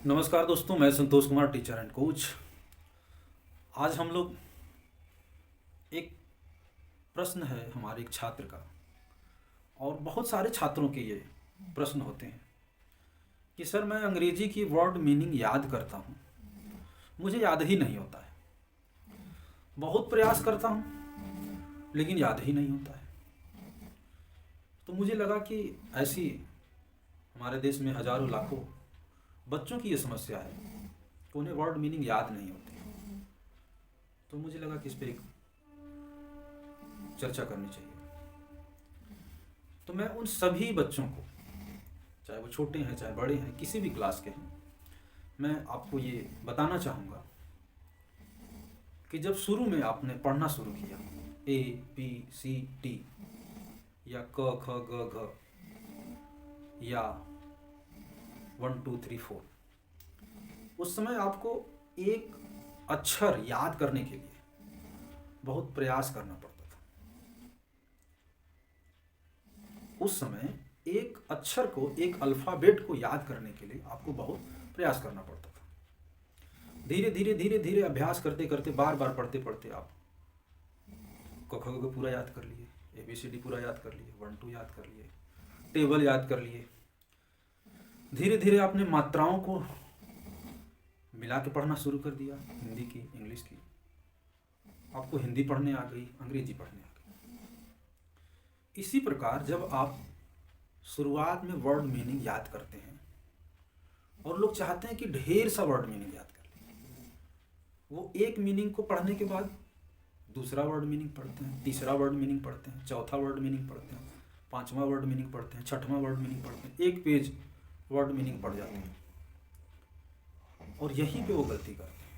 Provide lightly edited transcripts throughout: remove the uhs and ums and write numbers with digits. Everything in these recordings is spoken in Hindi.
नमस्कार दोस्तों, मैं Santosh Kumar, teacher and coach. आज हम लोग एक प्रश्न है हमारे एक छात्र का, और बहुत सारे छात्रों के ये प्रश्न होते हैं कि सर मैं अंग्रेजी की वर्ड मीनिंग याद करता हूँ, मुझे याद ही नहीं होता है। बहुत प्रयास करता हूँ लेकिन याद ही नहीं होता है। तो मुझे लगा कि ऐसी हमारे देश में हजारों लाखों बच्चों की ये समस्या है कि उन्हें वर्ड मीनिंग याद नहीं होती। तो मुझे लगा कि इस पर एक चर्चा करनी चाहिए। तो मैं उन सभी बच्चों को, चाहे वो छोटे हैं चाहे बड़े हैं, किसी भी क्लास के हैं, मैं आपको ये बताना चाहूँगा कि जब शुरू में आपने पढ़ना शुरू किया ABCD या क ख ग घ या 1 2 3 4, उस समय आपको एक अक्षर याद करने के लिए बहुत प्रयास करना पड़ता था। उस समय एक अक्षर को, एक अल्फ़ाबेट को याद करने के लिए आपको बहुत प्रयास करना पड़ता था। धीरे धीरे धीरे धीरे अभ्यास करते करते, बार बार पढ़ते पढ़ते आप क ख ग पूरा याद कर लिए, ABCD पूरा याद कर लिए, 1 2 याद कर लिए, टेबल याद कर लिए। धीरे धीरे आपने मात्राओं को मिला के पढ़ना शुरू कर दिया, हिंदी की, इंग्लिश की। आपको हिंदी पढ़ने आ गई, अंग्रेजी पढ़ने आ गई। इसी प्रकार जब आप शुरुआत में वर्ड मीनिंग याद करते हैं और लोग चाहते हैं कि ढेर सा वर्ड मीनिंग याद कर लें, वो एक मीनिंग को पढ़ने के बाद दूसरा वर्ड मीनिंग पढ़ते हैं, तीसरा वर्ड मीनिंग पढ़ते हैं, चौथा वर्ड मीनिंग पढ़ते हैं, पांचवा वर्ड मीनिंग पढ़ते हैं, छठवां वर्ड मीनिंग पढ़ते हैं, एक पेज वर्ड मीनिंग पढ़ जाते हैं। और यहीं पे वो गलती करते हैं।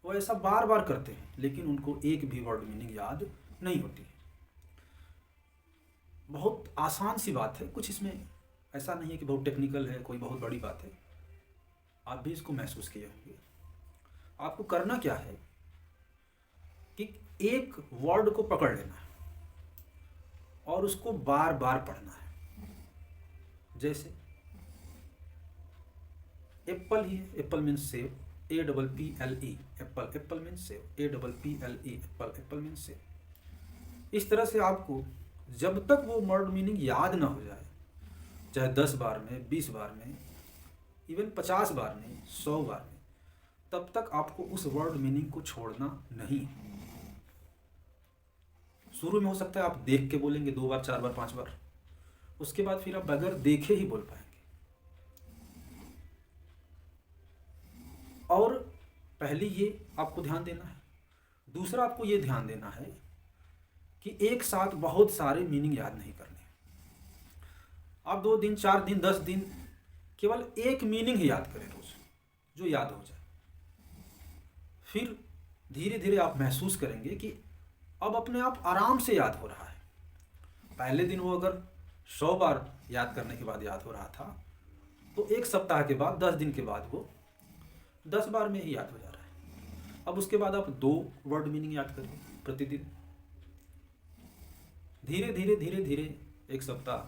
वो ऐसा बार बार करते हैं लेकिन उनको एक भी वर्ड मीनिंग याद नहीं होती। बहुत आसान सी बात है, कुछ इसमें ऐसा नहीं है कि बहुत टेक्निकल है, कोई बहुत बड़ी बात है। आप भी इसको महसूस किए होंगे। आपको करना क्या है कि एक वर्ड को पकड़ लेना है और उसको बार बार पढ़ना है। जैसे एप्पल ही है, Apple means save, APPLE, Apple, Apple means save, APPLE, Apple, Apple means save. इस तरह से आपको जब तक वो वर्ड मीनिंग याद ना हो जाए, चाहे 10 बार में, 20 बार में, इवन 50 बार में, 100 बार में, तब तक आपको उस वर्ड मीनिंग को छोड़ना नहीं। शुरू में हो सकता है आप देख के बोलेंगे 2 बार, 4 बार, 5 बार, उसके बाद फिर आप बगैर देखे ही बोल पाएंगे। और पहले ये आपको ध्यान देना है। दूसरा आपको ये ध्यान देना है कि एक साथ बहुत सारे मीनिंग याद नहीं करने। आप 2 दिन, 4 दिन, 10 दिन केवल एक मीनिंग ही याद करें रोज, जो याद हो जाए। फिर धीरे धीरे आप महसूस करेंगे कि अब अपने आप आराम से याद हो रहा है। पहले दिन वो अगर 100 बार याद करने के बाद याद हो रहा था, तो एक सप्ताह के बाद, 10 दिन के बाद वो 10 बार में ही याद हो जा रहा है। अब उसके बाद आप 2 वर्ड मीनिंग याद करिए प्रतिदिन। धीरे धीरे धीरे धीरे एक सप्ताह,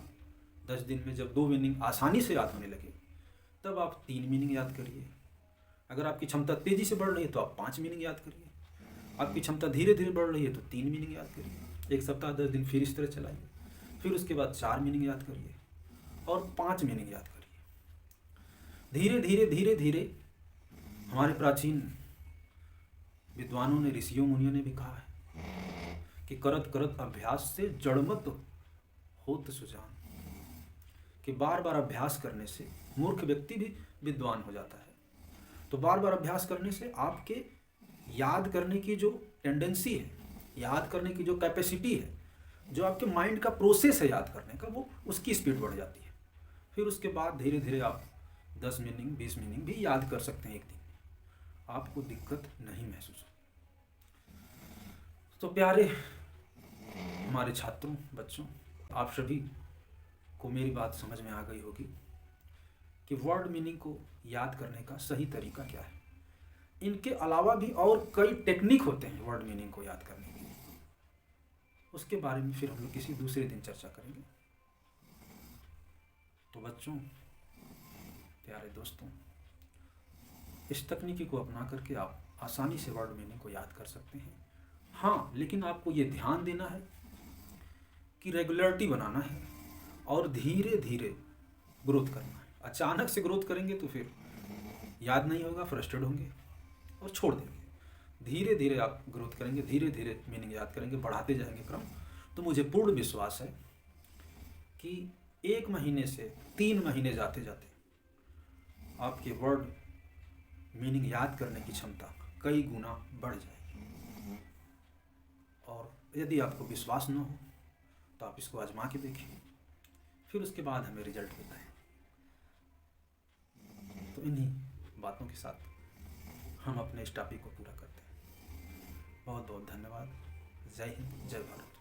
10 दिन में जब 2 मीनिंग आसानी से याद होने लगे, तब आप 3 मीनिंग याद करिए। अगर आपकी क्षमता तेजी से बढ़ रही है तो आप 5 मीनिंग याद करिए। आपकी क्षमता धीरे धीरे बढ़ रही है तो 3 मीनिंग याद करिए। एक सप्ताह, 10 दिन फिर इस तरह चलाइए। फिर उसके बाद 4 मीनिंग याद करिए और 5 मीनिंग याद करिए। धीरे धीरे धीरे धीरे हमारे प्राचीन विद्वानों ने, ऋषियों मुनियों ने भी कहा है कि करत करत अभ्यास से जड़मत होत सुजान, कि बार बार अभ्यास करने से मूर्ख व्यक्ति भी विद्वान हो जाता है। तो बार बार अभ्यास करने से आपके याद करने की जो टेंडेंसी है, याद करने की जो कैपेसिटी है, जो आपके माइंड का प्रोसेस है याद करने का, वो उसकी स्पीड बढ़ जाती है। फिर उसके बाद धीरे धीरे आप 10 मीनिंग, 20 मीनिंग भी याद कर सकते हैं एक दिन में। आपको दिक्कत नहीं महसूस होगी। तो प्यारे हमारे छात्रों, बच्चों, आप सभी को मेरी बात समझ में आ गई होगी कि वर्ड मीनिंग को याद करने का सही तरीका क्या है। इनके अलावा भी और कई टेक्निक होते हैं वर्ड मीनिंग को याद करने के लिए। उसके बारे में फिर हम लोग किसी दूसरे दिन चर्चा करेंगे। तो बच्चों, प्यारे दोस्तों, इस तकनीकी को अपना करके आप आसानी से वर्ड मीनिंग को याद कर सकते हैं। हाँ, लेकिन आपको ये ध्यान देना है कि रेगुलरिटी बनाना है और धीरे धीरे ग्रोथ करना है। अचानक से ग्रोथ करेंगे तो फिर याद नहीं होगा, फ्रस्ट्रेट होंगे और छोड़ देंगे। धीरे धीरे आप ग्रोथ करेंगे, धीरे धीरे मीनिंग याद करेंगे, बढ़ाते जाएंगे क्रम, तो मुझे पूर्ण विश्वास है कि 1 महीने से 3 महीने जाते जाते आपके वर्ड मीनिंग याद करने की क्षमता कई गुना बढ़ जाएगी। और यदि आपको विश्वास न हो तो आप इसको आजमा के देखिए, फिर उसके बाद हमें रिजल्ट बताएं। तो इन्हीं बातों के साथ हम अपने इस टॉपिक को पूरा करते हैं। बहुत बहुत धन्यवाद। जय हिंद, जय भारत।